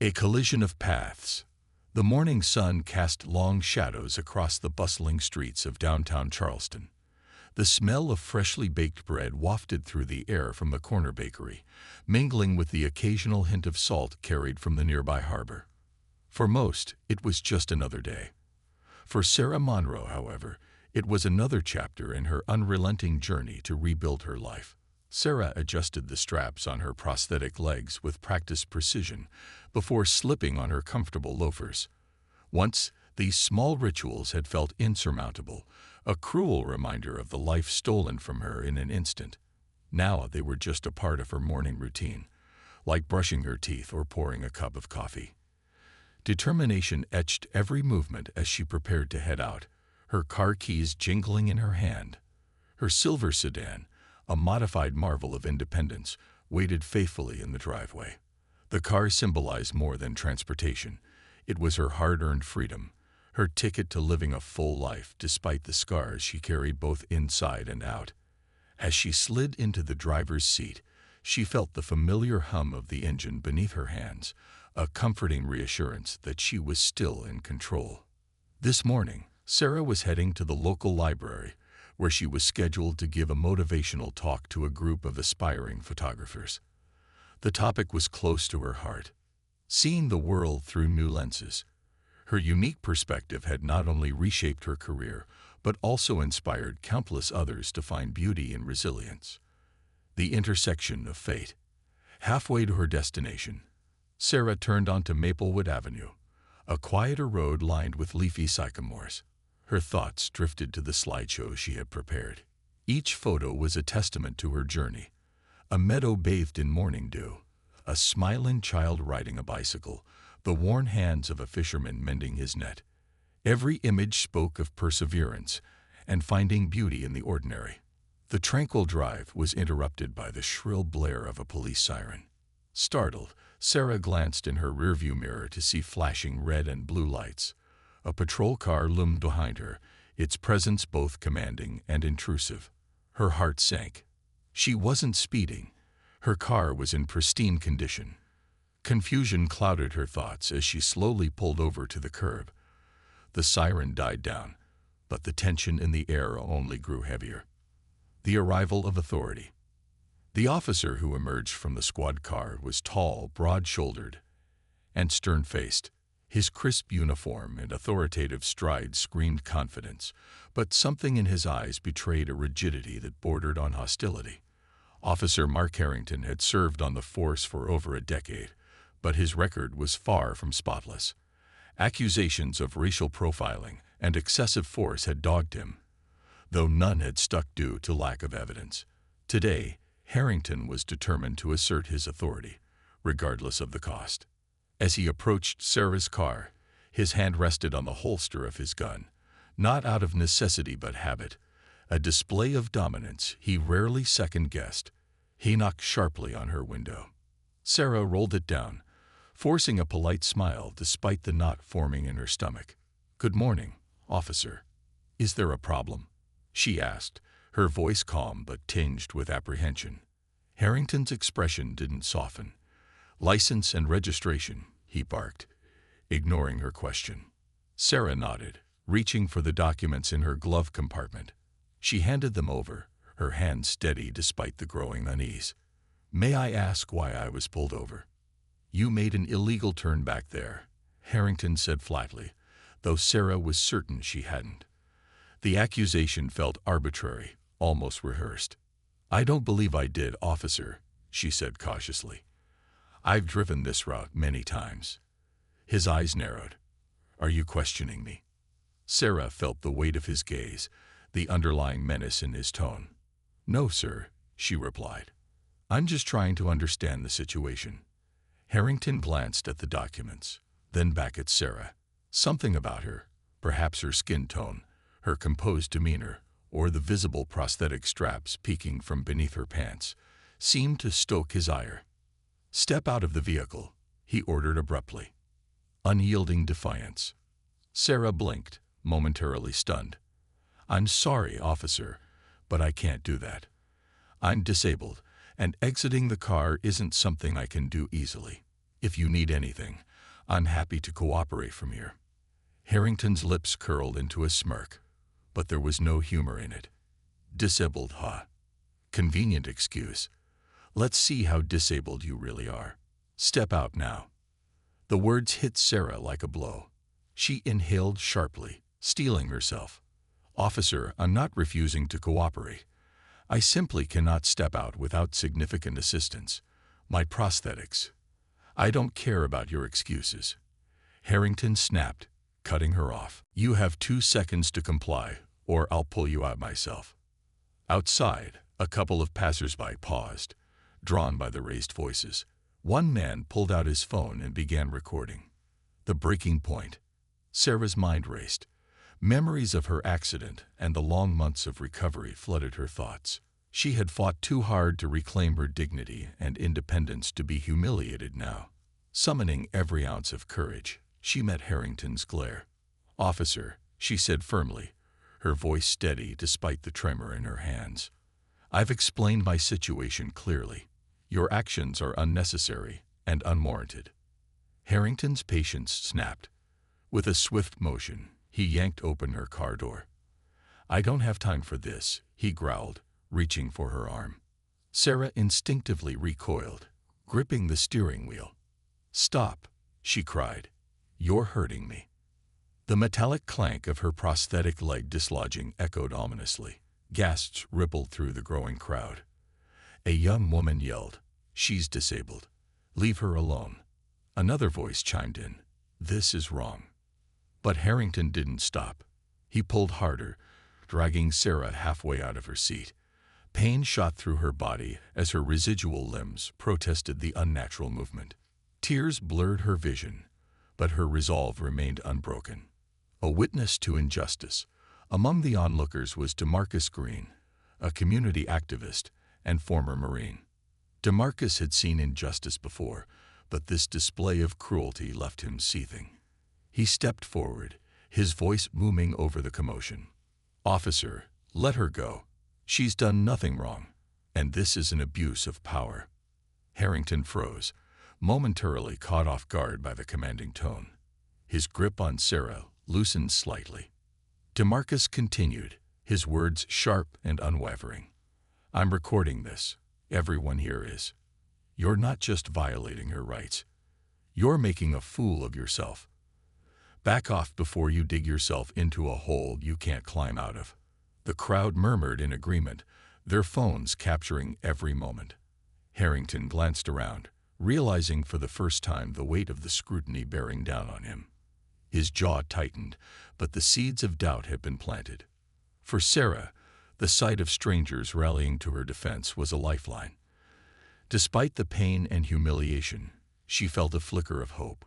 A collision of paths. The morning sun cast long shadows across the bustling streets of downtown Charleston. The smell of freshly baked bread wafted through the air from the corner bakery, mingling with the occasional hint of salt carried from the nearby harbor. For most, it was just another day. For Sarah Monroe, however, it was another chapter in her unrelenting journey to rebuild her life. Sarah adjusted the straps on her prosthetic legs with practiced precision before slipping on her comfortable loafers. Once, these small rituals had felt insurmountable, a cruel reminder of the life stolen from her in an instant. Now they were just a part of her morning routine, like brushing her teeth or pouring a cup of coffee. Determination etched every movement as she prepared to head out, her car keys jingling in her hand. Her silver sedan, a modified marvel of independence, waited faithfully in the driveway. The car symbolized more than transportation. It was her hard-earned freedom, her ticket to living a full life despite the scars she carried both inside and out. As she slid into the driver's seat, she felt the familiar hum of the engine beneath her hands, a comforting reassurance that she was still in control. This morning, Sarah was heading to the local library, where she was scheduled to give a motivational talk to a group of aspiring photographers. The topic was close to her heart, seeing the world through new lenses. Her unique perspective had not only reshaped her career, but also inspired countless others to find beauty in resilience. The intersection of fate. Halfway to her destination, Sarah turned onto Maplewood Avenue, a quieter road lined with leafy sycamores. Her thoughts drifted to the slideshow she had prepared. Each photo was a testament to her journey. A meadow bathed in morning dew, a smiling child riding a bicycle, the worn hands of a fisherman mending his net. Every image spoke of perseverance and finding beauty in the ordinary. The tranquil drive was interrupted by the shrill blare of a police siren. Startled, Sarah glanced in her rearview mirror to see flashing red and blue lights. A patrol car loomed behind her, its presence both commanding and intrusive. Her heart sank. She wasn't speeding. Her car was in pristine condition. Confusion clouded her thoughts as she slowly pulled over to the curb. The siren died down, but the tension in the air only grew heavier. The arrival of authority. The officer who emerged from the squad car was tall, broad-shouldered, and stern-faced. His crisp uniform and authoritative stride screamed confidence, but something in his eyes betrayed a rigidity that bordered on hostility. Officer Mark Harrington had served on the force for over a decade, but his record was far from spotless. Accusations of racial profiling and excessive force had dogged him, though none had stuck due to lack of evidence. Today, Harrington was determined to assert his authority, regardless of the cost. As he approached Sarah's car, his hand rested on the holster of his gun, not out of necessity but habit, a display of dominance he rarely second-guessed. He knocked sharply on her window. Sarah rolled it down, forcing a polite smile despite the knot forming in her stomach. "Good morning, officer. Is there a problem?" she asked, her voice calm but tinged with apprehension. Harrington's expression didn't soften. "License and registration," he barked, ignoring her question. Sarah nodded, reaching for the documents in her glove compartment. She handed them over, her hand steady despite the growing unease. "May I ask why I was pulled over?" "You made an illegal turn back there," Harrington said flatly, though Sarah was certain she hadn't. The accusation felt arbitrary, almost rehearsed. "I don't believe I did, officer," she said cautiously. "I've driven this route many times." His eyes narrowed. "Are you questioning me?" Sarah felt the weight of his gaze, the underlying menace in his tone. "No, sir," she replied. "I'm just trying to understand the situation." Harrington glanced at the documents, then back at Sarah. Something about her, perhaps her skin tone, her composed demeanor, or the visible prosthetic straps peeking from beneath her pants, seemed to stoke his ire. "Step out of the vehicle," he ordered abruptly. Unyielding defiance. Sarah blinked, momentarily stunned. "I'm sorry, officer, but I can't do that. I'm disabled, and exiting the car isn't something I can do easily. If you need anything, I'm happy to cooperate from here. Harrington's lips curled into a smirk, but there was no humor in it. Disabled, huh? Convenient excuse. Let's see how disabled you really are. Step out now. The words hit Sarah like a blow. She inhaled sharply, steeling herself. Officer, I'm not refusing to cooperate. I simply cannot step out without significant assistance. My prosthetics. I don't care about your excuses. Harrington snapped, cutting her off. You have 2 seconds to comply, or I'll pull you out myself. Outside, a couple of passers-by paused, drawn by the raised voices. One man pulled out his phone and began recording. The breaking point. Sarah's mind raced. Memories of her accident and the long months of recovery flooded her thoughts. She had fought too hard to reclaim her dignity and independence to be humiliated now. Summoning every ounce of courage, she met Harrington's glare. Officer, she said firmly, her voice steady despite the tremor in her hands. I've explained my situation clearly. Your actions are unnecessary and unwarranted. Harrington's patience snapped. With a swift motion, he yanked open her car door. I don't have time for this, he growled, reaching for her arm. Sarah instinctively recoiled, gripping the steering wheel. Stop, she cried. You're hurting me. The metallic clank of her prosthetic leg dislodging echoed ominously. Gasps rippled through the growing crowd. A young woman yelled, She's disabled. Leave her alone. Another voice chimed in, This is wrong. But Harrington didn't stop. He pulled harder, dragging Sarah halfway out of her seat. Pain shot through her body as her residual limbs protested the unnatural movement. Tears blurred her vision, but her resolve remained unbroken. A witness to injustice. Among the onlookers was DeMarcus Green, a community activist and former Marine. DeMarcus had seen injustice before, but this display of cruelty left him seething. He stepped forward, his voice booming over the commotion. Officer, let her go. She's done nothing wrong, and this is an abuse of power. Harrington froze, momentarily caught off guard by the commanding tone. His grip on Sarah loosened slightly. DeMarcus continued, his words sharp and unwavering. I'm recording this. Everyone here is. You're not just violating her rights. You're making a fool of yourself. Back off before you dig yourself into a hole you can't climb out of. The crowd murmured in agreement, their phones capturing every moment. Harrington glanced around, realizing for the first time the weight of the scrutiny bearing down on him. His jaw tightened, but the seeds of doubt had been planted. For Sarah, the sight of strangers rallying to her defense was a lifeline. Despite the pain and humiliation, she felt a flicker of hope.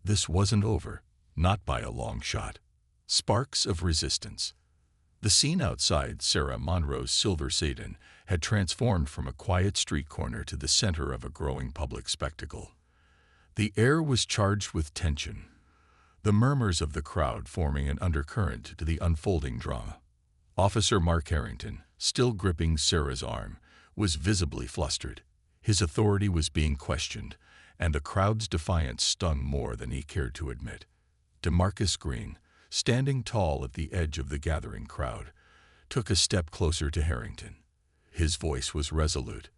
This wasn't over, not by a long shot. Sparks of resistance. The scene outside Sarah Monroe's silver sedan had transformed from a quiet street corner to the center of a growing public spectacle. The air was charged with tension, the murmurs of the crowd forming an undercurrent to the unfolding drama. Officer Mark Harrington, still gripping Sarah's arm, was visibly flustered. His authority was being questioned, and the crowd's defiance stung more than he cared to admit. DeMarcus Green, standing tall at the edge of the gathering crowd, took a step closer to Harrington. His voice was resolute.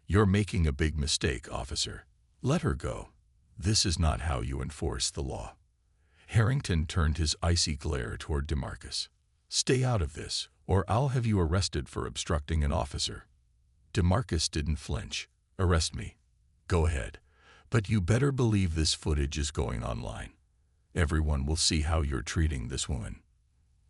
You're making a big mistake, officer. Let her go. This is not how you enforce the law. Harrington turned his icy glare toward DeMarcus. Stay out of this, or I'll have you arrested for obstructing an officer. DeMarcus didn't flinch. Arrest me. Go ahead. But you better believe this footage is going online. Everyone will see how you're treating this woman.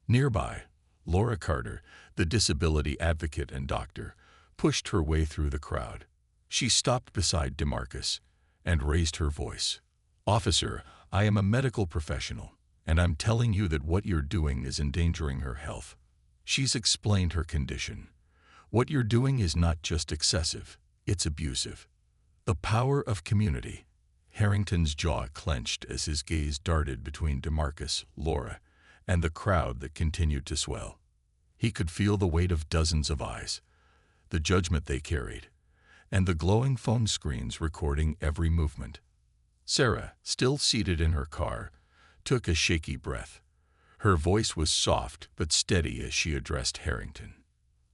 Nearby, Laura Carter, the disability advocate and doctor, pushed her way through the crowd. She stopped beside DeMarcus and raised her voice. Officer, I am a medical professional, and I'm telling you that what you're doing is endangering her health. She's explained her condition. What you're doing is not just excessive, it's abusive. The power of community. Harrington's jaw clenched as his gaze darted between DeMarcus, Laura, and the crowd that continued to swell. He could feel the weight of dozens of eyes, the judgment they carried, and the glowing phone screens recording every movement. Sarah, still seated in her car, took a shaky breath. Her voice was soft but steady as she addressed Harrington.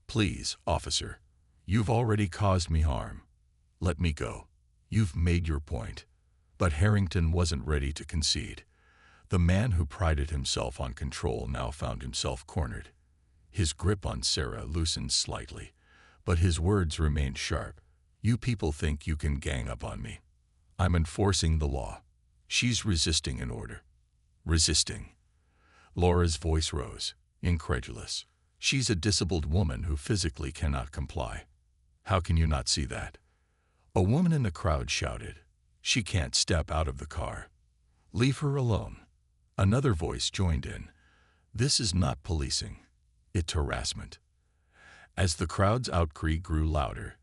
"Please, officer, you've already caused me harm. Let me go. You've made your point." But Harrington wasn't ready to concede. The man who prided himself on control now found himself cornered. His grip on Sarah loosened slightly, but his words remained sharp. "You people think you can gang up on me. I'm enforcing the law. She's resisting an order." "Resisting?" Laura's voice rose, incredulous. "She's a disabled woman who physically cannot comply. How can you not see that?" A woman in the crowd shouted, "She can't step out of the car. Leave her alone." Another voice joined in, "This is not policing. It's harassment." As the crowd's outcry grew louder,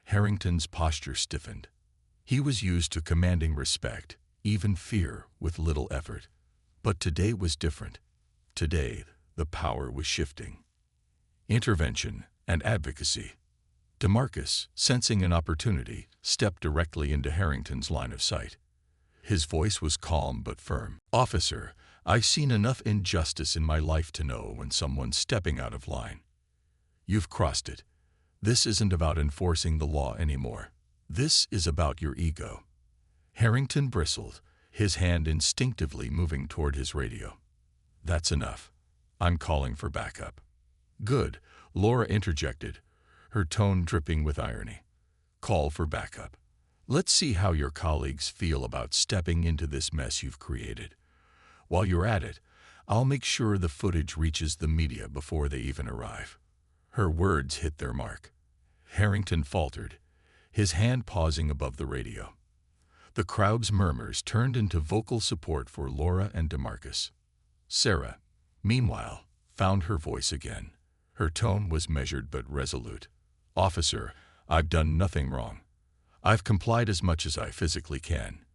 Harrington's posture stiffened. He was used to commanding respect, even fear, with little effort. But today was different. Today, the power was shifting. Intervention and advocacy. DeMarcus, sensing an opportunity, stepped directly into Harrington's line of sight. His voice was calm but firm. "Officer, I've seen enough injustice in my life to know when someone's stepping out of line. You've crossed it. This isn't about enforcing the law anymore. This is about your ego." Harrington bristled, his hand instinctively moving toward his radio. "That's enough. I'm calling for backup." "Good," Laura interjected, her tone dripping with irony. "Call for backup. Let's see how your colleagues feel about stepping into this mess you've created. While you're at it, I'll make sure the footage reaches the media before they even arrive." Her words hit their mark. Harrington faltered, his hand pausing above the radio. The crowd's murmurs turned into vocal support for Laura and DeMarcus. Sarah, meanwhile, found her voice again. Her tone was measured but resolute. "Officer, I've done nothing wrong. I've complied as much as I physically can.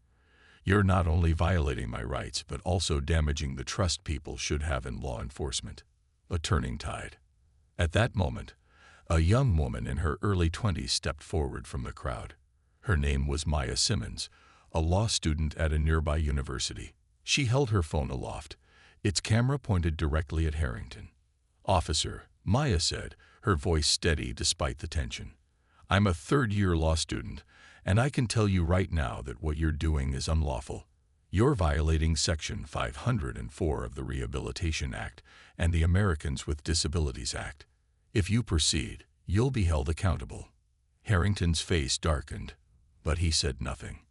You're not only violating my rights, but also damaging the trust people should have in law enforcement." A turning tide. At that moment, a young woman in her early 20s stepped forward from the crowd. Her name was Maya Simmons, a law student at a nearby university. She held her phone aloft, its camera pointed directly at Harrington. "Officer," Maya said, her voice steady despite the tension, "I'm a third-year law student, and I can tell you right now that what you're doing is unlawful. You're violating Section 504 of the Rehabilitation Act and the Americans with Disabilities Act. If you proceed, you'll be held accountable." Harrington's face darkened, but he said nothing.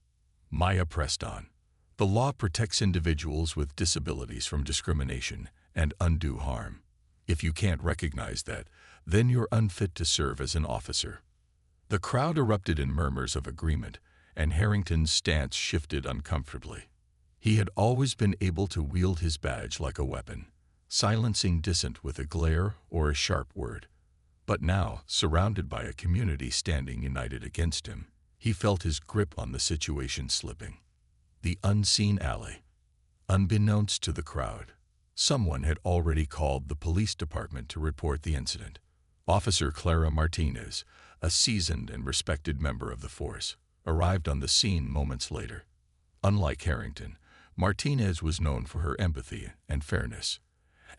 Maya pressed on. "The law protects individuals with disabilities from discrimination and undue harm. If you can't recognize that, then you're unfit to serve as an officer." The crowd erupted in murmurs of agreement, and Harrington's stance shifted uncomfortably. He had always been able to wield his badge like a weapon, silencing dissent with a glare or a sharp word. But now, surrounded by a community standing united against him, he felt his grip on the situation slipping. The unseen ally. Unbeknownst to the crowd, someone had already called the police department to report the incident. Officer Clara Martinez, a seasoned and respected member of the force, arrived on the scene moments later. Unlike Harrington, Martinez was known for her empathy and fairness.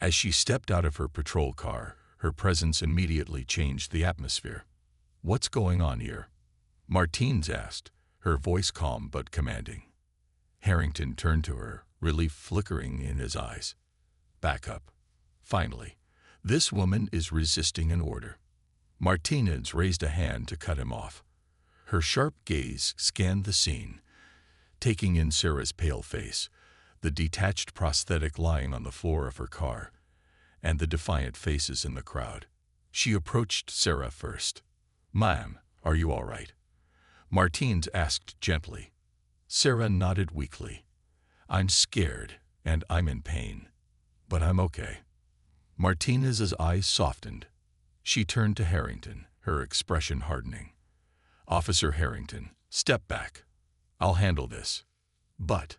As she stepped out of her patrol car, her presence immediately changed the atmosphere. "What's going on here?" Martinez asked, her voice calm but commanding. Harrington turned to her, relief flickering in his eyes. "Back up. Finally, this woman is resisting an order." Martinez raised a hand to cut him off. Her sharp gaze scanned the scene, taking in Sarah's pale face, the detached prosthetic lying on the floor of her car, and the defiant faces in the crowd. She approached Sarah first. "Ma'am, are you all right?" Martinez asked gently. Sarah nodded weakly. "I'm scared, and I'm in pain. But I'm okay." Martinez's eyes softened. She turned to Harrington, her expression hardening. "Officer Harrington, step back. I'll handle this." "But—"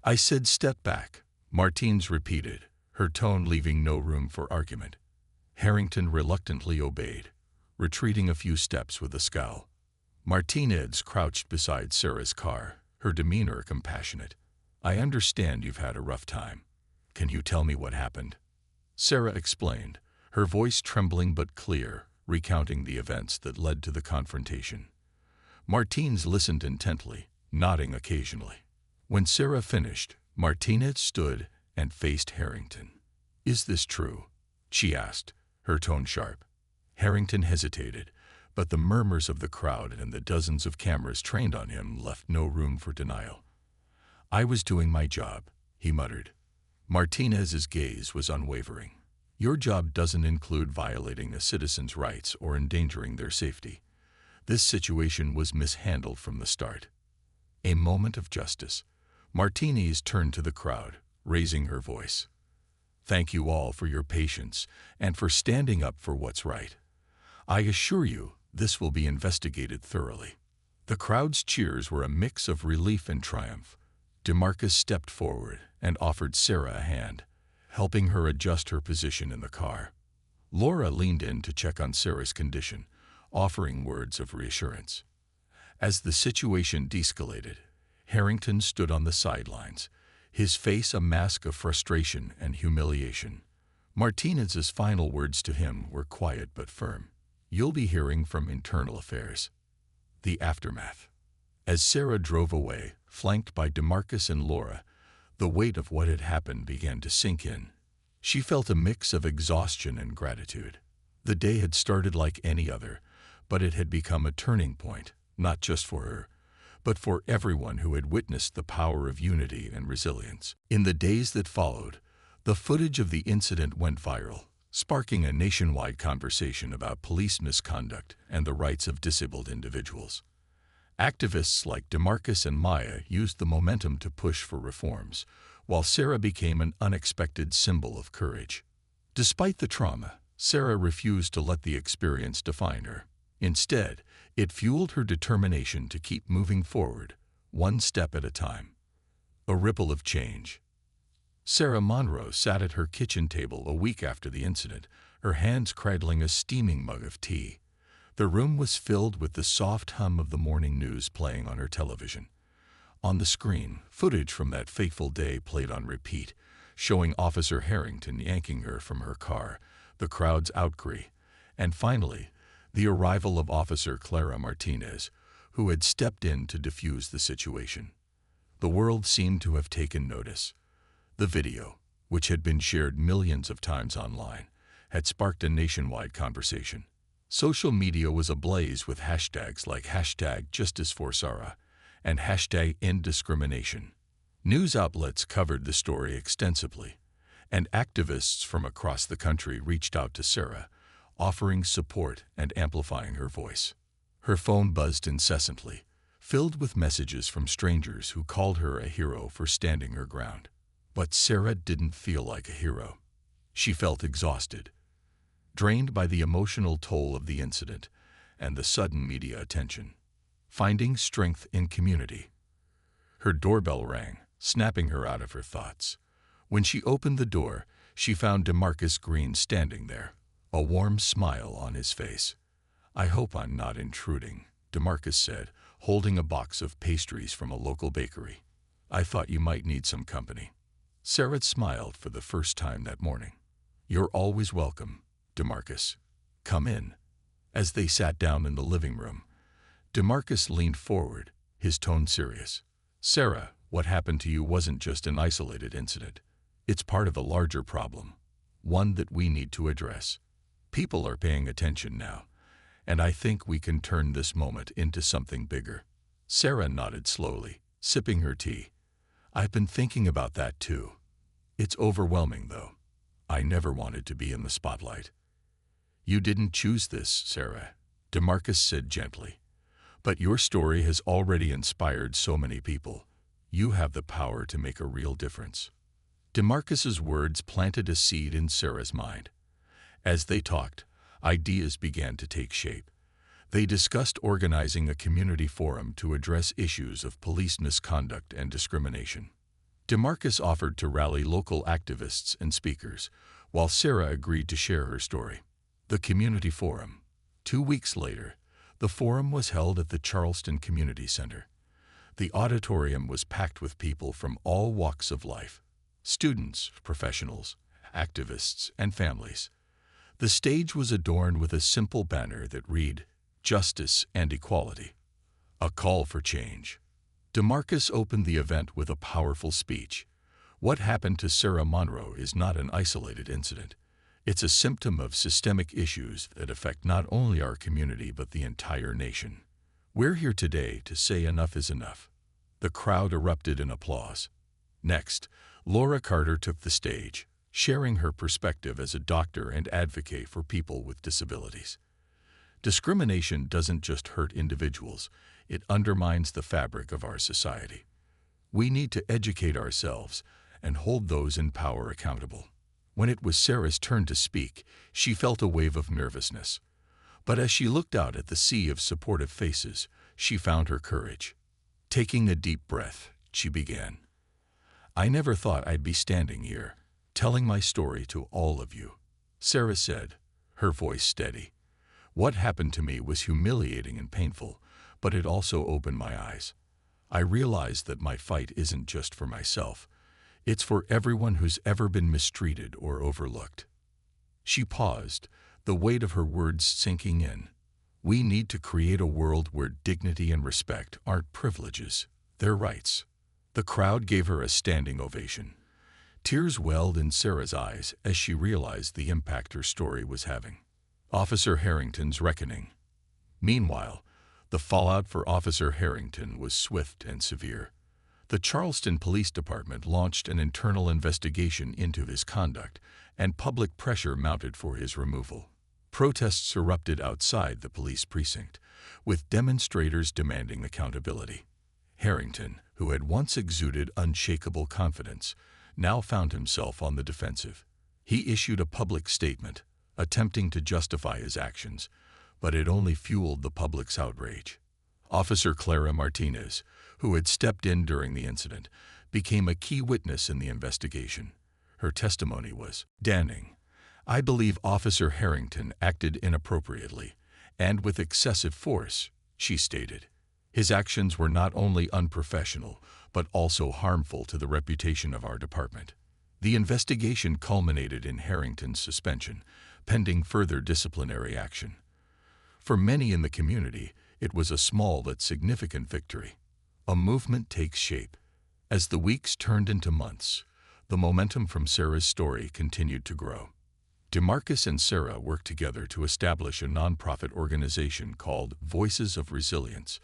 "I said step back," Martinez repeated, her tone leaving no room for argument. Harrington reluctantly obeyed, retreating a few steps with a scowl. Martinez crouched beside Sarah's car, her demeanor compassionate. "I understand you've had a rough time. Can you tell me what happened?" Sarah explained, her voice trembling but clear, recounting the events that led to the confrontation. Martínez listened intently, nodding occasionally. When Sarah finished, Martínez stood and faced Harrington. "Is this true?" she asked, her tone sharp. Harrington hesitated, but the murmurs of the crowd and the dozens of cameras trained on him left no room for denial. "I was doing my job," he muttered. Martínez's gaze was unwavering. "Your job doesn't include violating a citizen's rights or endangering their safety. This situation was mishandled from the start." A moment of justice. Martínez turned to the crowd, raising her voice. "Thank you all for your patience and for standing up for what's right. I assure you, this will be investigated thoroughly." The crowd's cheers were a mix of relief and triumph. DeMarcus stepped forward and offered Sarah a hand, helping her adjust her position in the car. Laura leaned in to check on Sarah's condition, offering words of reassurance. As the situation de-escalated, Harrington stood on the sidelines, his face a mask of frustration and humiliation. Martínez's final words to him were quiet but firm. "You'll be hearing from Internal Affairs." The aftermath. As Sarah drove away, flanked by DeMarcus and Laura, the weight of what had happened began to sink in. She felt a mix of exhaustion and gratitude. The day had started like any other, but it had become a turning point, not just for her, but for everyone who had witnessed the power of unity and resilience. In the days that followed, the footage of the incident went viral, sparking a nationwide conversation about police misconduct and the rights of disabled individuals. Activists like DeMarcus and Maya used the momentum to push for reforms, while Sarah became an unexpected symbol of courage. Despite the trauma, Sarah refused to let the experience define her. Instead, it fueled her determination to keep moving forward, one step at a time. A ripple of change. Sarah Monroe sat at her kitchen table a week after the incident, her hands cradling a steaming mug of tea. The room was filled with the soft hum of the morning news playing on her television. On the screen, footage from that fateful day played on repeat, showing Officer Harrington yanking her from her car, the crowd's outcry, and finally, the arrival of Officer Clara Martínez, who had stepped in to defuse the situation. The world seemed to have taken notice. The video, which had been shared millions of times online, had sparked a nationwide conversation. Social media was ablaze with hashtags like #JusticeForSarah and #InDiscrimination. News outlets covered the story extensively, and activists from across the country reached out to Sarah, offering support and amplifying her voice. Her phone buzzed incessantly, filled with messages from strangers who called her a hero for standing her ground. But Sarah didn't feel like a hero. She felt exhausted, drained by the emotional toll of the incident and the sudden media attention. Finding strength in community. Her doorbell rang, snapping her out of her thoughts. When she opened the door, she found DeMarcus Green standing there, a warm smile on his face. "I hope I'm not intruding," DeMarcus said, holding a box of pastries from a local bakery. "I thought you might need some company." Sarah smiled for the first time that morning. "You're always welcome, DeMarcus. Come in." As they sat down in the living room, DeMarcus leaned forward, his tone serious. "Sarah, what happened to you wasn't just an isolated incident. It's part of a larger problem, one that we need to address. People are paying attention now, and I think we can turn this moment into something bigger." Sarah nodded slowly, sipping her tea. "I've been thinking about that too. It's overwhelming, though. I never wanted to be in the spotlight." "You didn't choose this, Sarah," DeMarcus said gently. "But your story has already inspired so many people. You have the power to make a real difference." DeMarcus's words planted a seed in Sarah's mind. As they talked, ideas began to take shape. They discussed organizing a community forum to address issues of police misconduct and discrimination. DeMarcus offered to rally local activists and speakers, while Sarah agreed to share her story. The community forum. 2 weeks later, the forum was held at the Charleston Community Center. The auditorium was packed with people from all walks of life: students, professionals, activists, and families. The stage was adorned with a simple banner that read, "Justice and Equality, a call for change." DeMarcus opened the event with a powerful speech. What happened to Sarah Monroe is not an isolated incident. It's a symptom of systemic issues that affect not only our community but the entire nation. We're here today to say enough is enough. The crowd erupted in applause. Next, Laura Carter took the stage, sharing her perspective as a doctor and advocate for people with disabilities. Discrimination doesn't just hurt individuals, it undermines the fabric of our society. We need to educate ourselves and hold those in power accountable. When it was Sarah's turn to speak, she felt a wave of nervousness. But as she looked out at the sea of supportive faces, she found her courage. Taking a deep breath, she began. "I never thought I'd be standing here, telling my story to all of you," Sarah said, her voice steady. "What happened to me was humiliating and painful, but it also opened my eyes. I realized that my fight isn't just for myself. It's for everyone who's ever been mistreated or overlooked." She paused, the weight of her words sinking in. We need to create a world where dignity and respect aren't privileges, they're rights. The crowd gave her a standing ovation. Tears welled in Sarah's eyes as she realized the impact her story was having. Officer Harrington's reckoning. Meanwhile, the fallout for Officer Harrington was swift and severe. The Charleston Police Department launched an internal investigation into his conduct, and public pressure mounted for his removal. Protests erupted outside the police precinct, with demonstrators demanding accountability. Harrington, who had once exuded unshakable confidence, now found himself on the defensive. He issued a public statement, attempting to justify his actions, but it only fueled the public's outrage. Officer Clara Martinez, who had stepped in during the incident, became a key witness in the investigation. Her testimony was damning. "I believe Officer Harrington acted inappropriately and with excessive force," she stated. "His actions were not only unprofessional, but also harmful to the reputation of our department." The investigation culminated in Harrington's suspension, pending further disciplinary action. For many in the community, it was a small but significant victory. A movement takes shape. As the weeks turned into months, the momentum from Sarah's story continued to grow. DeMarcus and Sarah worked together to establish a nonprofit organization called Voices of Resilience,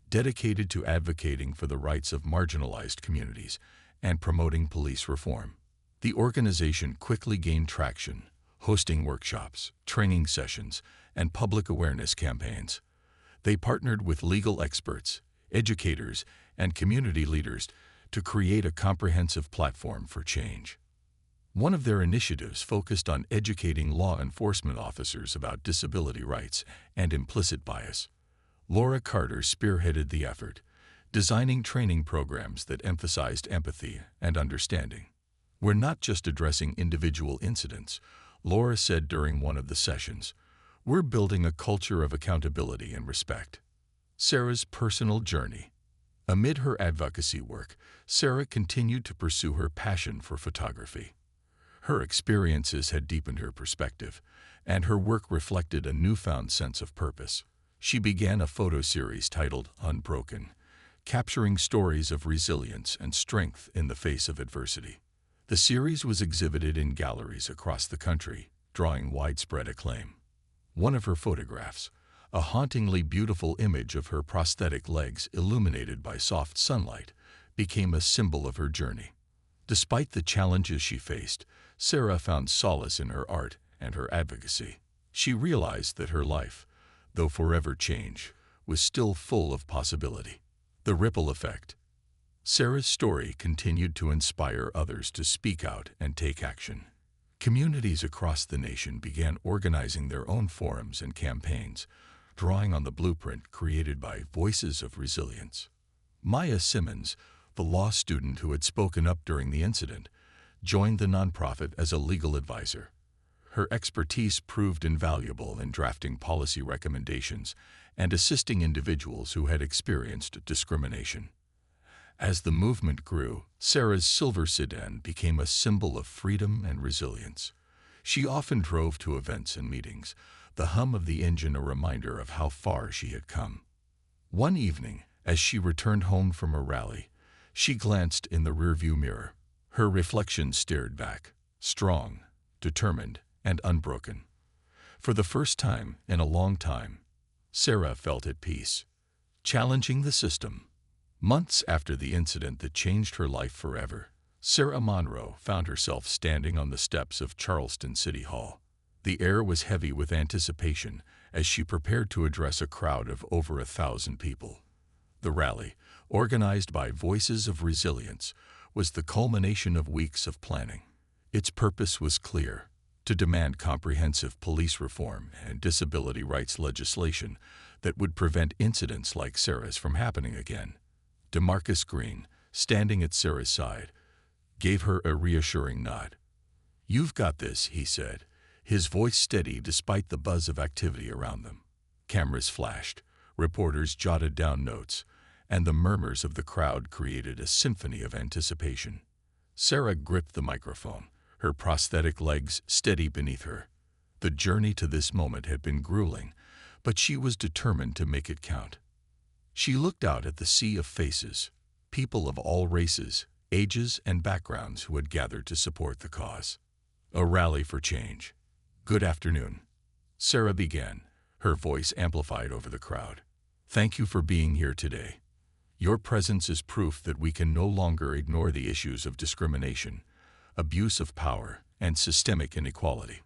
dedicated to advocating for the rights of marginalized communities and promoting police reform. The organization quickly gained traction, hosting workshops, training sessions, and public awareness campaigns. They partnered with legal experts, educators, and community leaders to create a comprehensive platform for change. One of their initiatives focused on educating law enforcement officers about disability rights and implicit bias. Laura Carter spearheaded the effort, designing training programs that emphasized empathy and understanding. "We're not just addressing individual incidents," Laura said during one of the sessions. "We're building a culture of accountability and respect." Sarah's personal journey. Amid her advocacy work, Sarah continued to pursue her passion for photography. Her experiences had deepened her perspective, and her work reflected a newfound sense of purpose. She began a photo series titled Unbroken, capturing stories of resilience and strength in the face of adversity. The series was exhibited in galleries across the country, drawing widespread acclaim. One of her photographs, a hauntingly beautiful image of her prosthetic legs illuminated by soft sunlight, became a symbol of her journey. Despite the challenges she faced, Sarah found solace in her art and her advocacy. She realized that her life, though forever changed, was still full of possibility. The ripple effect. Sarah's story continued to inspire others to speak out and take action. Communities across the nation began organizing their own forums and campaigns, drawing on the blueprint created by Voices of Resilience. Maya Simmons, the law student who had spoken up during the incident, joined the nonprofit as a legal advisor. Her expertise proved invaluable in drafting policy recommendations and assisting individuals who had experienced discrimination. As the movement grew, Sarah's silver sedan became a symbol of freedom and resilience. She often drove to events and meetings, the hum of the engine a reminder of how far she had come. One evening, as she returned home from a rally, she glanced in the rearview mirror. Her reflection stared back, strong, determined, and unbroken. For the first time in a long time, Sarah felt at peace, challenging the system. Months after the incident that changed her life forever, Sarah Monroe found herself standing on the steps of Charleston City Hall. The air was heavy with anticipation as she prepared to address a crowd of over 1,000 people. The rally, organized by Voices of Resilience, was the culmination of weeks of planning. Its purpose was clear: to demand comprehensive police reform and disability rights legislation that would prevent incidents like Sarah's from happening again. DeMarcus Green, standing at Sarah's side, gave her a reassuring nod. "You've got this," he said, his voice steady despite the buzz of activity around them. Cameras flashed, reporters jotted down notes, and the murmurs of the crowd created a symphony of anticipation. Sarah gripped the microphone, her prosthetic legs steady beneath her. The journey to this moment had been grueling, but she was determined to make it count. She looked out at the sea of faces, people of all races, ages, and backgrounds who had gathered to support the cause. A rally for change. "Good afternoon," Sarah began, her voice amplified over the crowd. "Thank you for being here today. Your presence is proof that we can no longer ignore the issues of discrimination, abuse of power, and systemic inequality."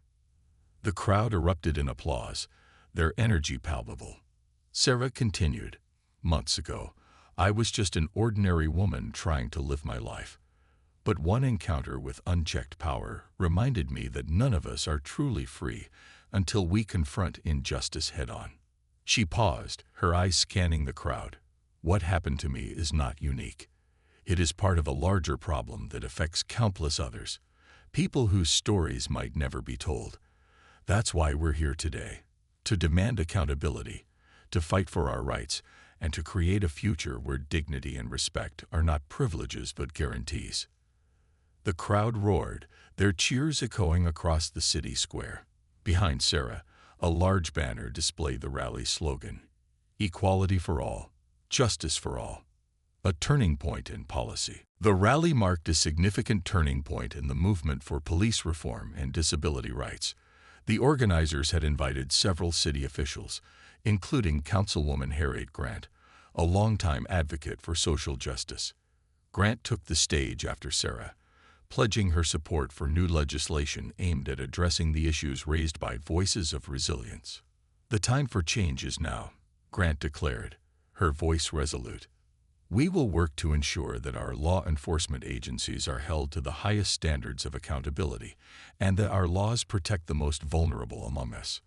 The crowd erupted in applause, their energy palpable. Sarah continued, "Months ago, I was just an ordinary woman trying to live my life. But one encounter with unchecked power reminded me that none of us are truly free until we confront injustice head-on." She paused, her eyes scanning the crowd. "What happened to me is not unique. It is part of a larger problem that affects countless others, people whose stories might never be told. That's why we're here today, to demand accountability, to fight for our rights, and to create a future where dignity and respect are not privileges but guarantees." The crowd roared, their cheers echoing across the city square. Behind Sarah, a large banner displayed the rally's slogan: "Equality for all, justice for all." A turning point in policy. The rally marked a significant turning point in the movement for police reform and disability rights. The organizers had invited several city officials, including Councilwoman Harriet Grant, a longtime advocate for social justice. Grant took the stage after Sarah, pledging her support for new legislation aimed at addressing the issues raised by Voices of Resilience. "The time for change is now," Grant declared, her voice resolute. "We will work to ensure that our law enforcement agencies are held to the highest standards of accountability and that our laws protect the most vulnerable among us."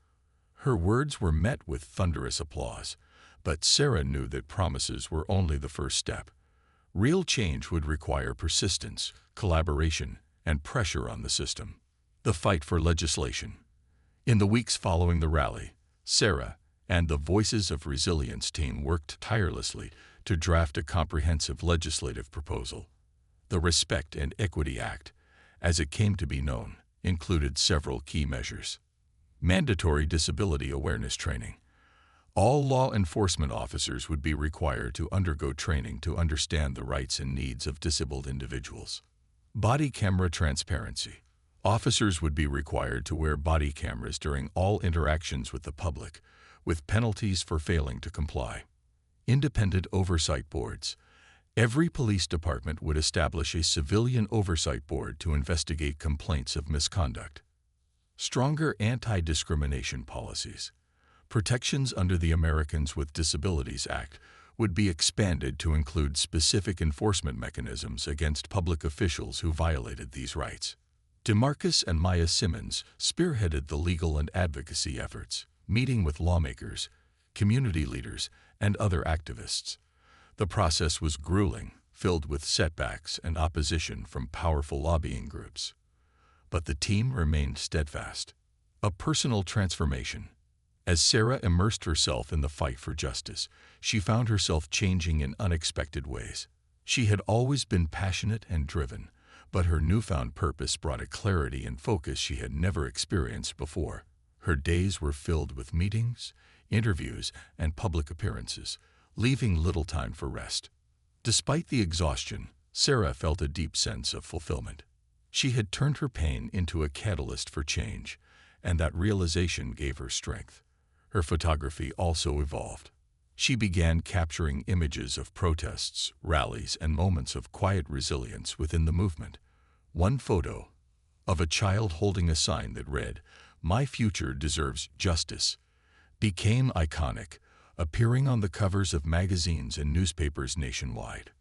Her words were met with thunderous applause, but Sarah knew that promises were only the first step. Real change would require persistence, collaboration, and pressure on the system. The fight for legislation. In the weeks following the rally, Sarah and the Voices of Resilience team worked tirelessly to draft a comprehensive legislative proposal. The Respect and Equity Act, as it came to be known, included several key measures. Mandatory disability awareness training. All law enforcement officers would be required to undergo training to understand the rights and needs of disabled individuals. Body camera transparency. Officers would be required to wear body cameras during all interactions with the public, with penalties for failing to comply. Independent oversight boards. Every police department would establish a civilian oversight board to investigate complaints of misconduct. Stronger anti-discrimination policies. Protections under the Americans with Disabilities Act would be expanded to include specific enforcement mechanisms against public officials who violated these rights. DeMarcus and Maya Simmons spearheaded the legal and advocacy efforts, meeting with lawmakers, community leaders, and other activists. The process was grueling, filled with setbacks and opposition from powerful lobbying groups. But the team remained steadfast. A personal transformation. As Sarah immersed herself in the fight for justice, she found herself changing in unexpected ways. She had always been passionate and driven, but her newfound purpose brought a clarity and focus she had never experienced before. Her days were filled with meetings, interviews, and public appearances, leaving little time for rest. Despite the exhaustion, Sarah felt a deep sense of fulfillment. She had turned her pain into a catalyst for change, and that realization gave her strength. Her photography also evolved. She began capturing images of protests, rallies, and moments of quiet resilience within the movement. One photo of a child holding a sign that read, "My future deserves justice," became iconic, appearing on the covers of magazines and newspapers nationwide.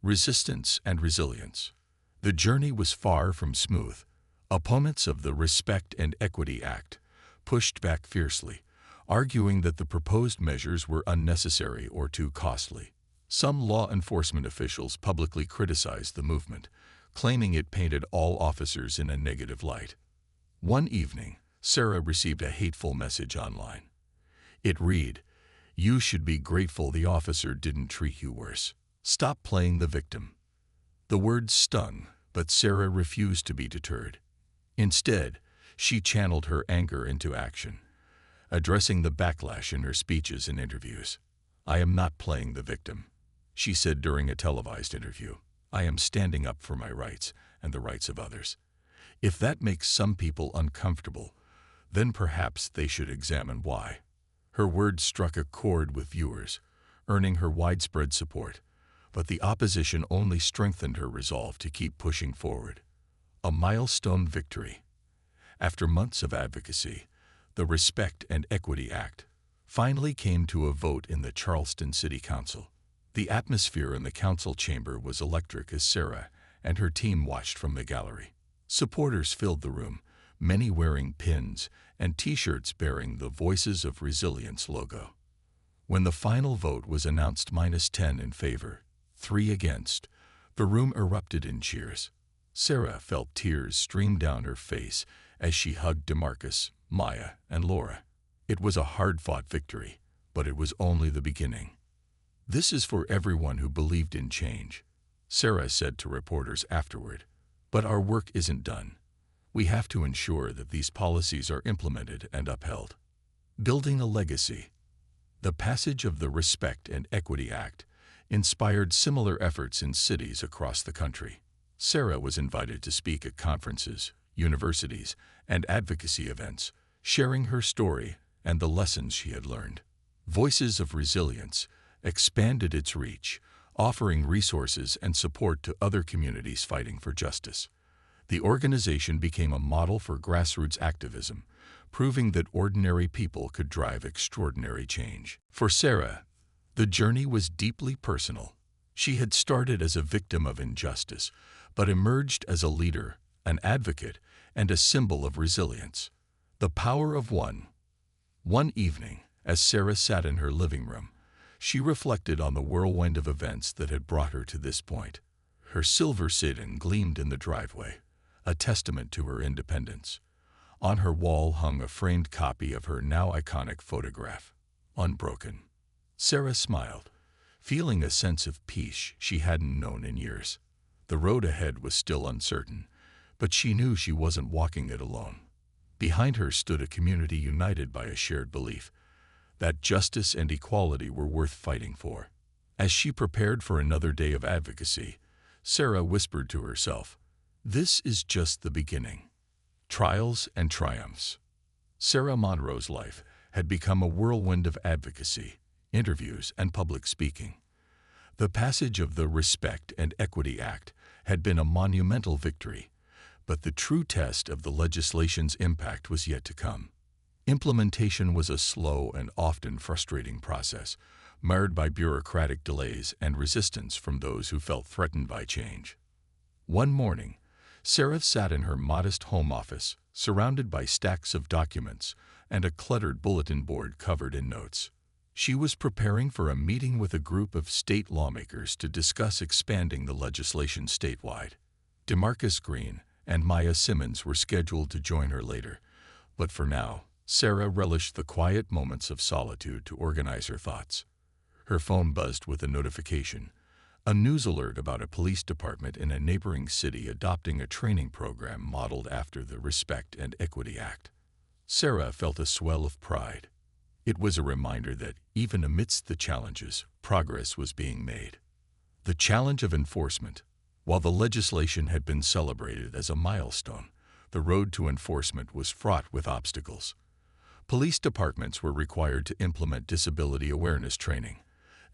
Resistance and resilience. The journey was far from smooth. Opponents of the Respect and Equity Act pushed back fiercely, arguing that the proposed measures were unnecessary or too costly. Some law enforcement officials publicly criticized the movement, claiming it painted all officers in a negative light. One evening, Sarah received a hateful message online. It read, "You should be grateful the officer didn't treat you worse. Stop playing the victim." The words stung, but Sarah refused to be deterred. Instead, she channeled her anger into action, addressing the backlash in her speeches and interviews. "I am not playing the victim," she said during a televised interview. "I am standing up for my rights and the rights of others. If that makes some people uncomfortable, then perhaps they should examine why." Her words struck a chord with viewers, earning her widespread support, but the opposition only strengthened her resolve to keep pushing forward. A milestone victory. After months of advocacy, the Respect and Equity Act finally came to a vote in the Charleston City Council. The atmosphere in the council chamber was electric as Sarah and her team watched from the gallery. Supporters filled the room, many wearing pins and T-shirts bearing the Voices of Resilience logo. When the final vote was announced, -10 in favor, 3 against, the room erupted in cheers. Sarah felt tears stream down her face as she hugged DeMarcus, Maya, and Laura. It was a hard-fought victory, but it was only the beginning. "This is for everyone who believed in change," Sarah said to reporters afterward. "But our work isn't done. We have to ensure that these policies are implemented and upheld." Building a legacy. The passage of the Respect and Equity Act inspired similar efforts in cities across the country. Sarah was invited to speak at conferences, universities, and advocacy events, sharing her story and the lessons she had learned. Voices of Resilience expanded its reach, offering resources and support to other communities fighting for justice. The organization became a model for grassroots activism, proving that ordinary people could drive extraordinary change. For Sarah, the journey was deeply personal. She had started as a victim of injustice, but emerged as a leader, an advocate, and a symbol of resilience. The power of one. One evening, as Sarah sat in her living room, she reflected on the whirlwind of events that had brought her to this point. Her silver sedan gleamed in the driveway, a testament to her independence. On her wall hung a framed copy of her now iconic photograph, Unbroken. Sarah smiled, feeling a sense of peace she hadn't known in years. The road ahead was still uncertain, but she knew she wasn't walking it alone. Behind her stood a community united by a shared belief that justice and equality were worth fighting for. As she prepared for another day of advocacy, Sarah whispered to herself, "This is just the beginning." Trials and triumphs. Sarah Monroe's life had become a whirlwind of advocacy, interviews, and public speaking. The passage of the Respect and Equity Act had been a monumental victory, but the true test of the legislation's impact was yet to come. Implementation was a slow and often frustrating process, marred by bureaucratic delays and resistance from those who felt threatened by change. One morning, Sarah sat in her modest home office, surrounded by stacks of documents and a cluttered bulletin board covered in notes. She was preparing for a meeting with a group of state lawmakers to discuss expanding the legislation statewide. DeMarcus Green and Maya Simmons were scheduled to join her later, but for now, Sarah relished the quiet moments of solitude to organize her thoughts. Her phone buzzed with a notification, A news alert about a police department in a neighboring city adopting a training program modeled after the Respect and Equity Act. Sarah felt a swell of pride. It was a reminder that, even amidst the challenges, progress was being made. The challenge of enforcement. While the legislation had been celebrated as a milestone, the road to enforcement was fraught with obstacles. Police departments were required to implement disability awareness training,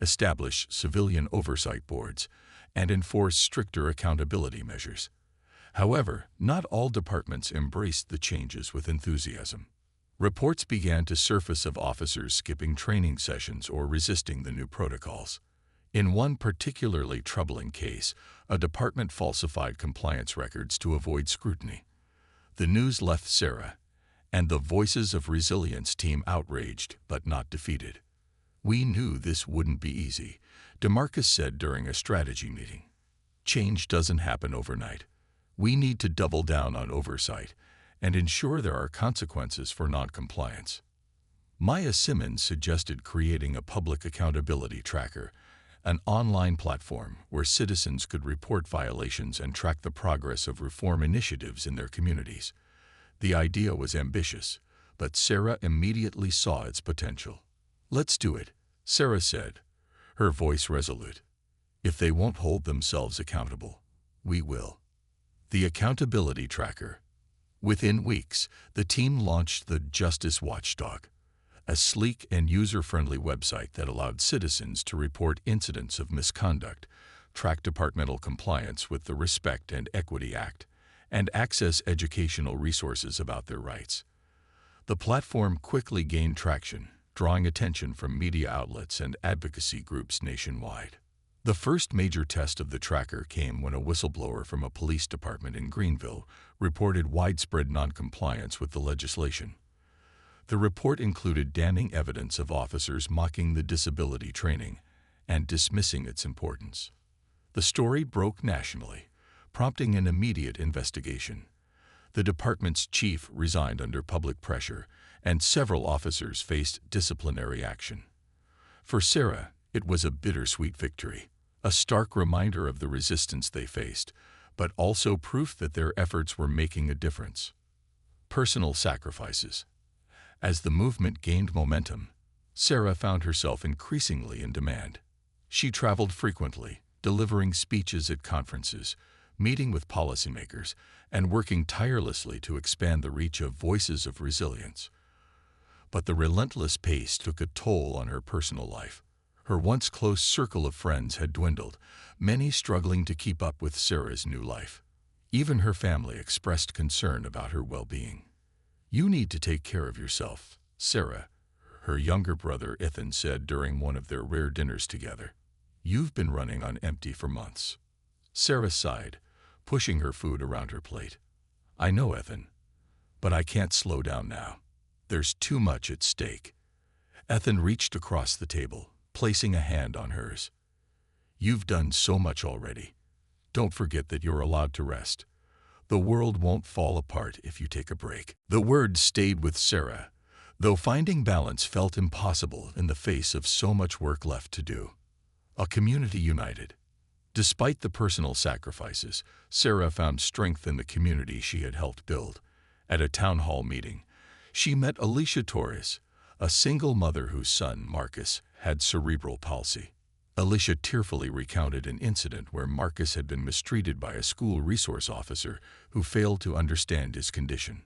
establish civilian oversight boards, and enforce stricter accountability measures. However, not all departments embraced the changes with enthusiasm. Reports began to surface of officers skipping training sessions or resisting the new protocols. In one particularly troubling case, a department falsified compliance records to avoid scrutiny. The news left Sarah and the Voices of Resilience team outraged but not defeated. "We knew this wouldn't be easy," DeMarcus said during a strategy meeting. "Change doesn't happen overnight. We need to double down on oversight and ensure there are consequences for noncompliance." Maya Simmons suggested creating a public accountability tracker, an online platform where citizens could report violations and track the progress of reform initiatives in their communities. The idea was ambitious, but Sarah immediately saw its potential. "Let's do it," Sarah said, her voice resolute. "If they won't hold themselves accountable, we will." The accountability tracker. Within weeks, the team launched the Justice Watchdog, a sleek and user-friendly website that allowed citizens to report incidents of misconduct, track departmental compliance with the Respect and Equity Act, and access educational resources about their rights. The platform quickly gained traction, drawing attention from media outlets and advocacy groups nationwide. The first major test of the tracker came when a whistleblower from a police department in Greenville reported widespread noncompliance with the legislation. The report included damning evidence of officers mocking the disability training and dismissing its importance. The story broke nationally, prompting an immediate investigation. The department's chief resigned under public pressure, and several officers faced disciplinary action. For Sarah, it was a bittersweet victory, a stark reminder of the resistance they faced, but also proof that their efforts were making a difference. Personal sacrifices. As the movement gained momentum, Sarah found herself increasingly in demand. She traveled frequently, delivering speeches at conferences, meeting with policymakers, and working tirelessly to expand the reach of Voices of Resilience. But the relentless pace took a toll on her personal life. Her once close circle of friends had dwindled, many struggling to keep up with Sarah's new life. Even her family expressed concern about her well-being. "You need to take care of yourself, Sarah," her younger brother Ethan said during one of their rare dinners together. "You've been running on empty for months." Sarah sighed, pushing her food around her plate. "I know, Ethan, but I can't slow down now. There's too much at stake." Ethan reached across the table, placing a hand on hers. "You've done so much already. Don't forget that you're allowed to rest. The world won't fall apart if you take a break." The words stayed with Sarah, though finding balance felt impossible in the face of so much work left to do. A community united. Despite the personal sacrifices, Sarah found strength in the community she had helped build. At a town hall meeting, she met Alicia Torres, a single mother whose son, Marcus, had cerebral palsy. Alicia tearfully recounted an incident where Marcus had been mistreated by a school resource officer who failed to understand his condition.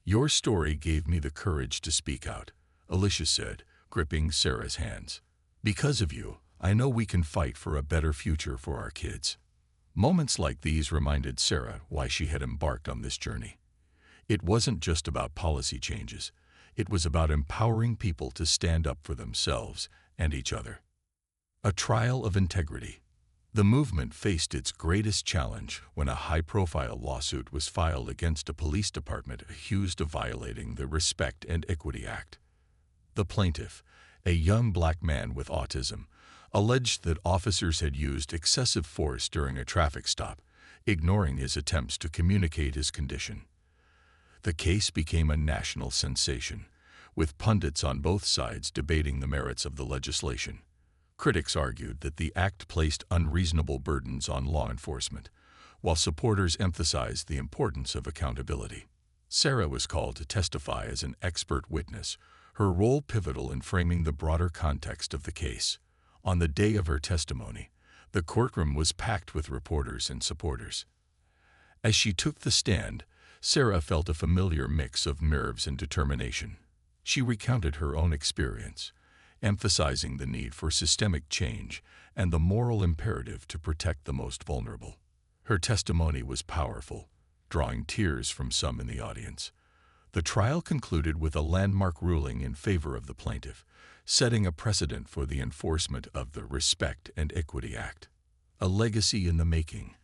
"Your story gave me the courage to speak out," Alicia said, gripping Sarah's hands. "Because of you, I know we can fight for a better future for our kids." Moments like these reminded Sarah why she had embarked on this journey. It wasn't just about policy changes. It was about empowering people to stand up for themselves and each other. A trial of integrity. The movement faced its greatest challenge when a high-profile lawsuit was filed against a police department accused of violating the Respect and Equity Act. The plaintiff, a young black man with autism, alleged that officers had used excessive force during a traffic stop, ignoring his attempts to communicate his condition. The case became a national sensation, with pundits on both sides debating the merits of the legislation. Critics argued that the act placed unreasonable burdens on law enforcement, while supporters emphasized the importance of accountability. Sarah was called to testify as an expert witness, her role pivotal in framing the broader context of the case. On the day of her testimony, the courtroom was packed with reporters and supporters. As she took the stand, Sarah felt a familiar mix of nerves and determination. She recounted her own experience, emphasizing the need for systemic change and the moral imperative to protect the most vulnerable. Her testimony was powerful, drawing tears from some in the audience. The trial concluded with a landmark ruling in favor of the plaintiff, setting a precedent for the enforcement of the Respect and Equity Act. A legacy in the making.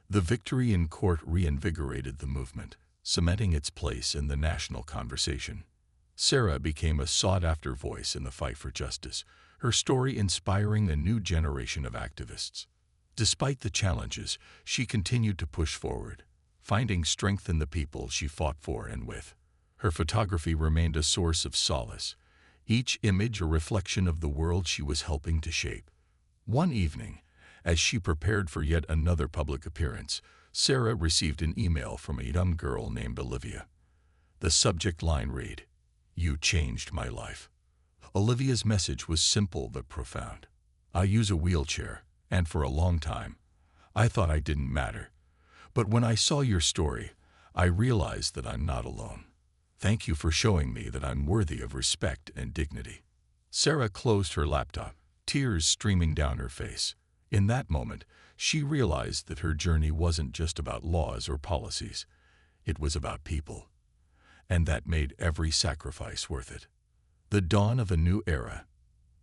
The victory in court reinvigorated the movement, cementing its place in the national conversation. Sarah became a sought-after voice in the fight for justice, her story inspiring a new generation of activists. Despite the challenges, she continued to push forward, finding strength in the people she fought for and with. Her photography remained a source of solace, each image a reflection of the world she was helping to shape. One evening, as she prepared for yet another public appearance, Sarah received an email from a young girl named Olivia. The subject line read, "You changed my life." Olivia's message was simple but profound. "I use a wheelchair, and for a long time, I thought I didn't matter. But when I saw your story, I realized that I'm not alone. Thank you for showing me that I'm worthy of respect and dignity." Sarah closed her laptop, tears streaming down her face. In that moment, she realized that her journey wasn't just about laws or policies. It was about people. And that made every sacrifice worth it. The dawn of a new era.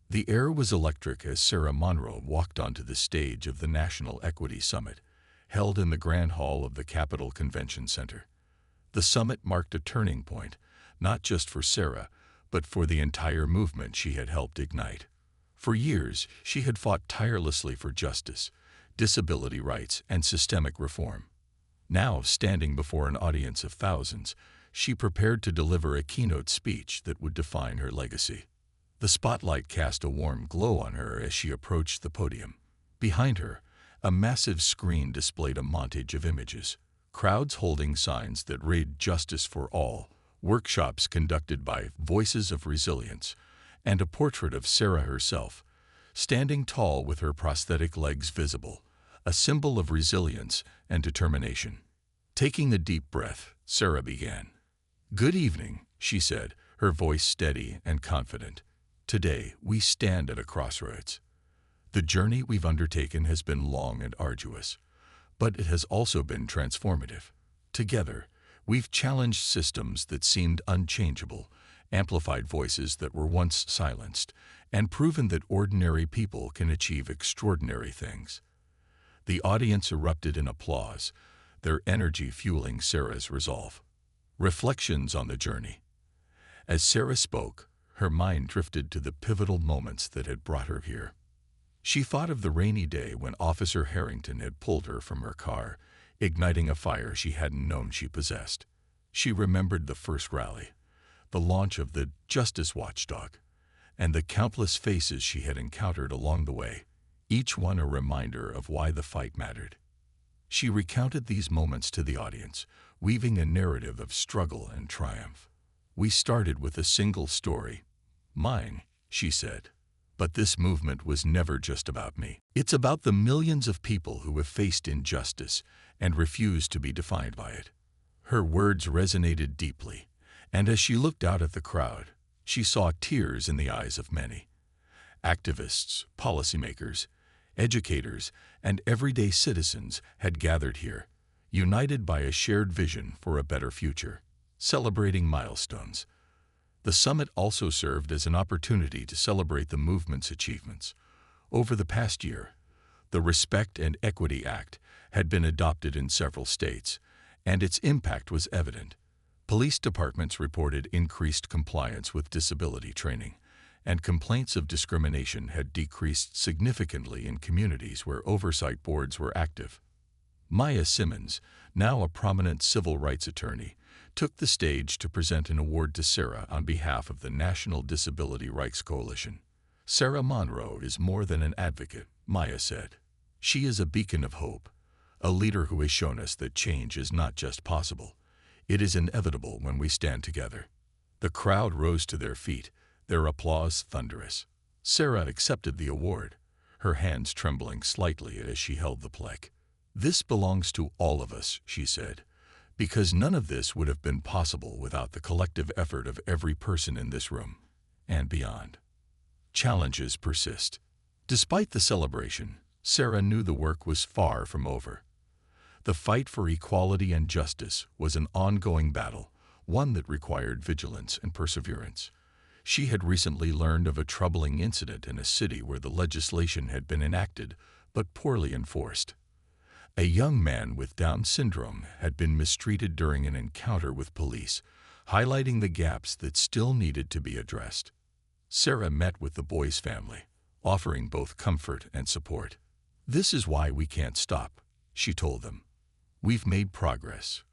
The air was electric as Sarah Monroe walked onto the stage of the National Equity Summit, held in the Grand Hall of the Capitol Convention Center. The summit marked a turning point, not just for Sarah, but for the entire movement she had helped ignite. For years, she had fought tirelessly for justice, disability rights, and systemic reform. Now, standing before an audience of thousands, she prepared to deliver a keynote speech that would define her legacy. The spotlight cast a warm glow on her as she approached the podium. Behind her, a massive screen displayed a montage of images, crowds holding signs that read "Justice for All," workshops conducted by Voices of Resilience, and a portrait of Sarah herself, standing tall with her prosthetic legs visible, a symbol of resilience and determination. Taking a deep breath, Sarah began. "Good evening," she said, her voice steady and confident. "Today, we stand at a crossroads. The journey we've undertaken has been long and arduous, but it has also been transformative. Together, we've challenged systems that seemed unchangeable, amplified voices that were once silenced, and proven that ordinary people can achieve extraordinary things." The audience erupted in applause, their energy fueling Sarah's resolve. Reflections on the journey. As Sarah spoke, her mind drifted to the pivotal moments that had brought her here. She thought of the rainy day when Officer Harrington had pulled her from her car, igniting a fire she hadn't known she possessed. She remembered the first rally, the launch of the Justice Watchdog, and the countless faces she had encountered along the way, each one a reminder of why the fight mattered. She recounted these moments to the audience, weaving a narrative of struggle and triumph. "We started with a single story. Mine," she said. "But this movement was never just about me. It's about the millions of people who have faced injustice and refused to be defined by it." Her words resonated deeply, and as she looked out at the crowd, she saw tears in the eyes of many. Activists, policymakers, educators, and everyday citizens had gathered here, united by a shared vision for a better future, celebrating milestones. The summit also served as an opportunity to celebrate the movement's achievements. Over the past year, the Respect and Equity Act had been adopted in several states, and its impact was evident. Police departments reported increased compliance with disability training, and complaints of discrimination had decreased significantly in communities where oversight boards were active. Maya Simmons, now a prominent civil rights attorney, took the stage to present an award to Sarah on behalf of the National Disability Rights Coalition. Sarah Monroe is more than an advocate, Maya said. She is a beacon of hope, a leader who has shown us that change is not just possible, it is inevitable when we stand together. The crowd rose to their feet, their applause thunderous. Sarah accepted the award, her hands trembling slightly as she held the plaque. "This belongs to all of us," she said, "because none of this would have been possible without the collective effort of every person in this room and beyond." Challenges persist. Despite the celebration, Sarah knew the work was far from over. The fight for equality and justice was an ongoing battle, one that required vigilance and perseverance. She had recently learned of a troubling incident in a city where the legislation had been enacted but poorly enforced. A young man with Down syndrome had been mistreated during an encounter with police, highlighting the gaps that still needed to be addressed. Sarah met with the boy's family, offering both comfort and support. "This is why we can't stop," she told them. "We've made progress,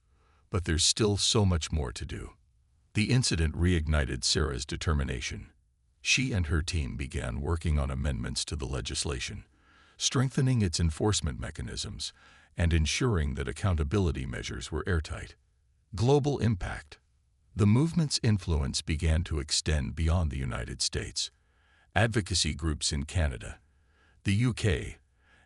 but there's still so much more to do." The incident reignited Sarah's determination. She and her team began working on amendments to the legislation, strengthening its enforcement mechanisms and ensuring that accountability measures were airtight. Global impact. The movement's influence began to extend beyond the United States. Advocacy groups in Canada, the UK,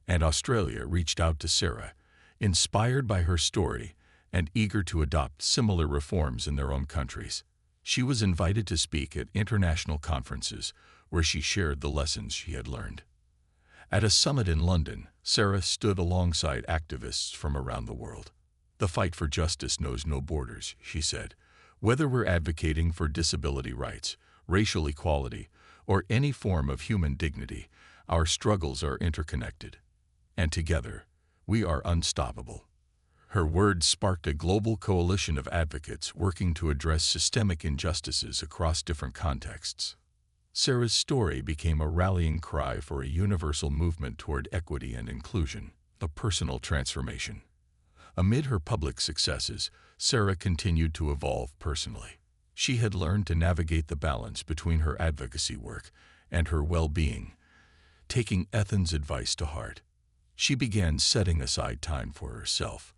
and Australia reached out to Sarah, inspired by her story and eager to adopt similar reforms in their own countries. She was invited to speak at international conferences where she shared the lessons she had learned. At a summit in London, Sarah stood alongside activists from around the world. "The fight for justice knows no borders," she said. "Whether we're advocating for disability rights, racial equality, or any form of human dignity, our struggles are interconnected. And together, we are unstoppable." Her words sparked a global coalition of advocates working to address systemic injustices across different contexts. Sarah's story became a rallying cry for a universal movement toward equity and inclusion, a personal transformation. Amid her public successes, Sarah continued to evolve personally. She had learned to navigate the balance between her advocacy work and her well-being, taking Ethan's advice to heart. She began setting aside time for herself,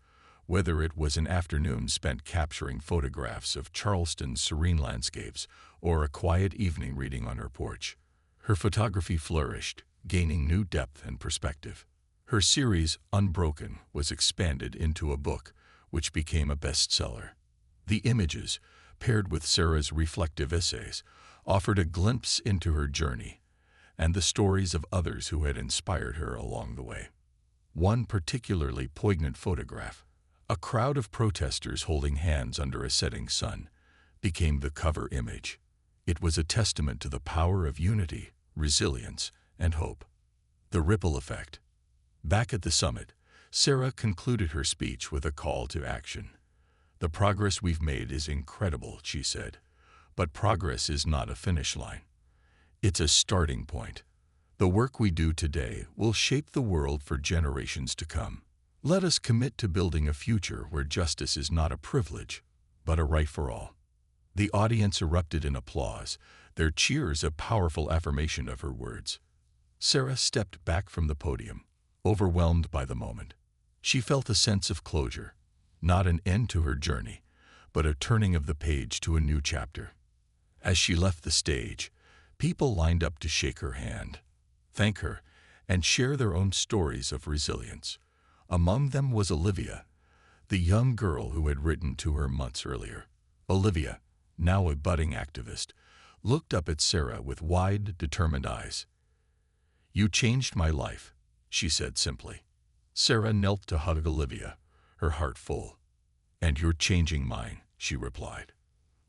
whether it was an afternoon spent capturing photographs of Charleston's serene landscapes or a quiet evening reading on her porch. Her photography flourished, gaining new depth and perspective. Her series, Unbroken, was expanded into a book, which became a bestseller. The images, paired with Sarah's reflective essays, offered a glimpse into her journey and the stories of others who had inspired her along the way. One particularly poignant photograph, a crowd of protesters holding hands under a setting sun, became the cover image. It was a testament to the power of unity, resilience, and hope. The ripple effect. Back at the summit, Sarah concluded her speech with a call to action. "The progress we've made is incredible," she said, "but progress is not a finish line. It's a starting point. The work we do today will shape the world for generations to come. Let us commit to building a future where justice is not a privilege, but a right for all." The audience erupted in applause, their cheers a powerful affirmation of her words. Sarah stepped back from the podium, overwhelmed by the moment. She felt a sense of closure, not an end to her journey, but a turning of the page to a new chapter. As she left the stage, people lined up to shake her hand, thank her, and share their own stories of resilience. Among them was Olivia, the young girl who had written to her months earlier. Olivia, now a budding activist, looked up at Sarah with wide, determined eyes. "You changed my life," she said simply. Sarah knelt to hug Olivia, her heart full. "And you're changing mine," she replied.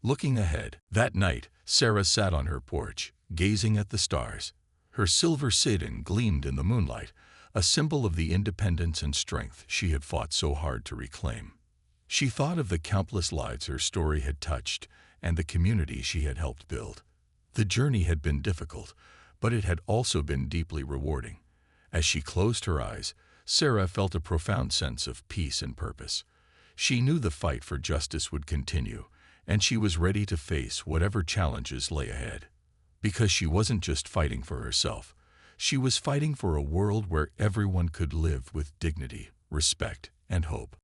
Looking ahead, that night, Sarah sat on her porch, gazing at the stars. Her silver sedan gleamed in the moonlight, a symbol of the independence and strength she had fought so hard to reclaim. She thought of the countless lives her story had touched and the community she had helped build. The journey had been difficult, but it had also been deeply rewarding. As she closed her eyes, Sarah felt a profound sense of peace and purpose. She knew the fight for justice would continue, and she was ready to face whatever challenges lay ahead. because she wasn't just fighting for herself. She was fighting for a world where everyone could live with dignity, respect, and hope.